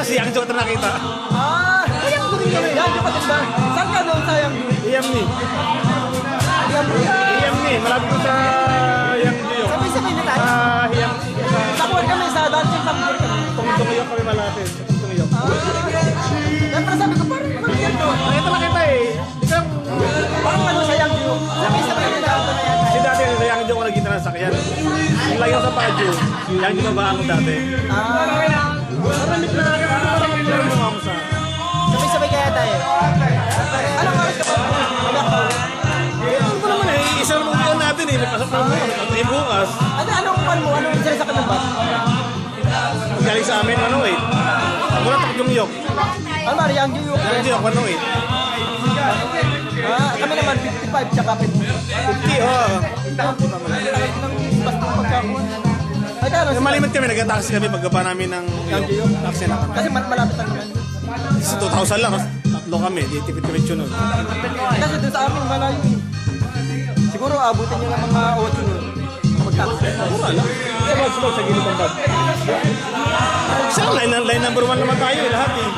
Si Yang Jo nakita. Ah, Yang Jo rin kami. Yang Jo ka ba? Saan ka doon sa Yang Jo? Iyamni. Iyamni, malapit ko sa Yang Jo. Sabay-sabay na tayo. Hiyam. Sakuan kami sa dancing sample kami. Tungtungiyok kami malapit. Tungtungiyok. Pero sabi ko, parang Yang Jo. Nakita eh. Isang... Parang ano sa Yang Jo. Sabay-sabay na tayo. Si dati sa Yang Jo ko nagkita ng sakyan. Yung layo sa Baguio. Yang Jo ba ako dati? Maramit na parang sa. Sabay-sabay kaya tayo. Anong oras ka ba? Ano pa naman eh, isang buwan natin eh, may pasok na buwan, may bukas. Anong pan mo? Anong sila sa kanang ba? Galing sa amin, 108. Mula Tagyong-yok. Ano ba? Yang Jo. Yang Jo, 108. Kami naman 55 tsaka 50. 50, oo. Basta pagkakuan. Malimit kami, nag-taxi kami pagkaba namin ng taxi na kami. Kasi malapit lang naman. Sa 2,000 lang, tatlo kami, di tipid kami yun. Kasi doon sa amin malayo. Siguro abutin nyo ng mga 8 nun. Magtaxi. Mura lang. Sabag-sabag sa gilid ng bag. Siya, line number 1 naman tayo lahat eh.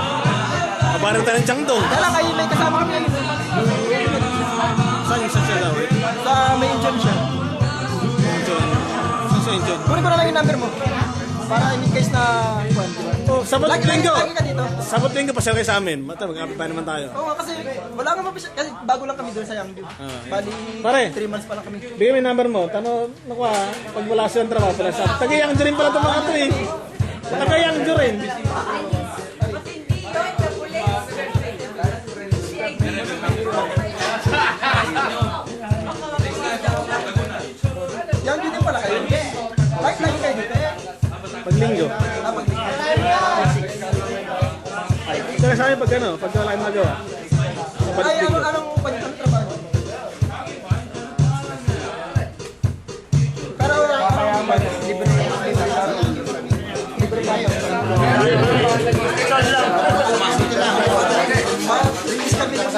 Kabaran tayo ng Changdong. Kaya lang kayo may kasama kami ngayon. Saan yung siya daw eh? Sa may Incheon siya. Incheon. Kunin ko na lang yung number mo. Para in case na... Oh, Sabot-Linggo. Lagi ka dito. Sabot-Linggo pa siya kayo sa amin. Mag-apit pa naman tayo. Oo nga kasi wala nga mapasya. Kasi bago lang kami doon sa Yangju. Bali, Pare. 3 months pa lang kami. Bigyan mo yung number mo. Tano, nakuha, pag wala silang trabaho pala sa... Taga-Yangju rin pala itong mga ito eh. Taga-Yangju rin. Yangju din pala kayo. Lagi kayo dito. Pag-Linggo. Saka sa amin pag ano, pag wala kayong magawa. Ay, anong trabaho? Pero libre kayo. Release kami ng